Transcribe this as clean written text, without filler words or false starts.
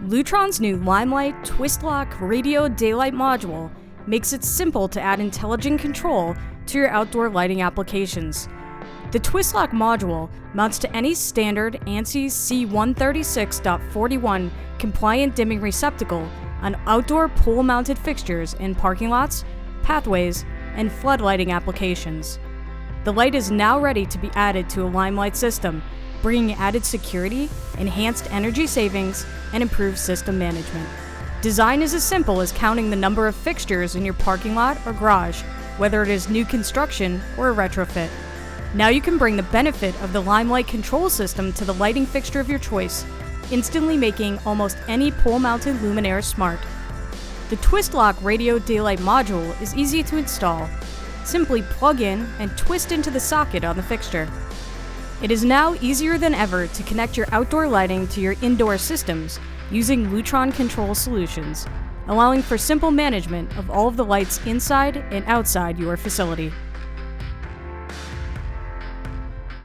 Lutron's new Limelight Twist-Lock radio daylight module makes it simple to add intelligent control to your outdoor lighting applications. The Twist-Lock module mounts to any standard ANSI C136.41 compliant dimming receptacle on outdoor pole-mounted fixtures in parking lots, pathways, and flood lighting applications. The light is now ready to be added to a Limelight system, bringing added security, enhanced energy savings, and improved system management. Design is as simple as counting the number of fixtures in your parking lot or garage, whether it is new construction or a retrofit. Now you can bring the benefit of the Limelight control system to the lighting fixture of your choice, instantly making almost any pole-mounted luminaire smart. The Twist-Lock radio daylight module is easy to install. Simply plug in and twist into the socket on the fixture. It is now easier than ever to connect your outdoor lighting to your indoor systems using Lutron control solutions, allowing for simple management of all of the lights inside and outside your facility.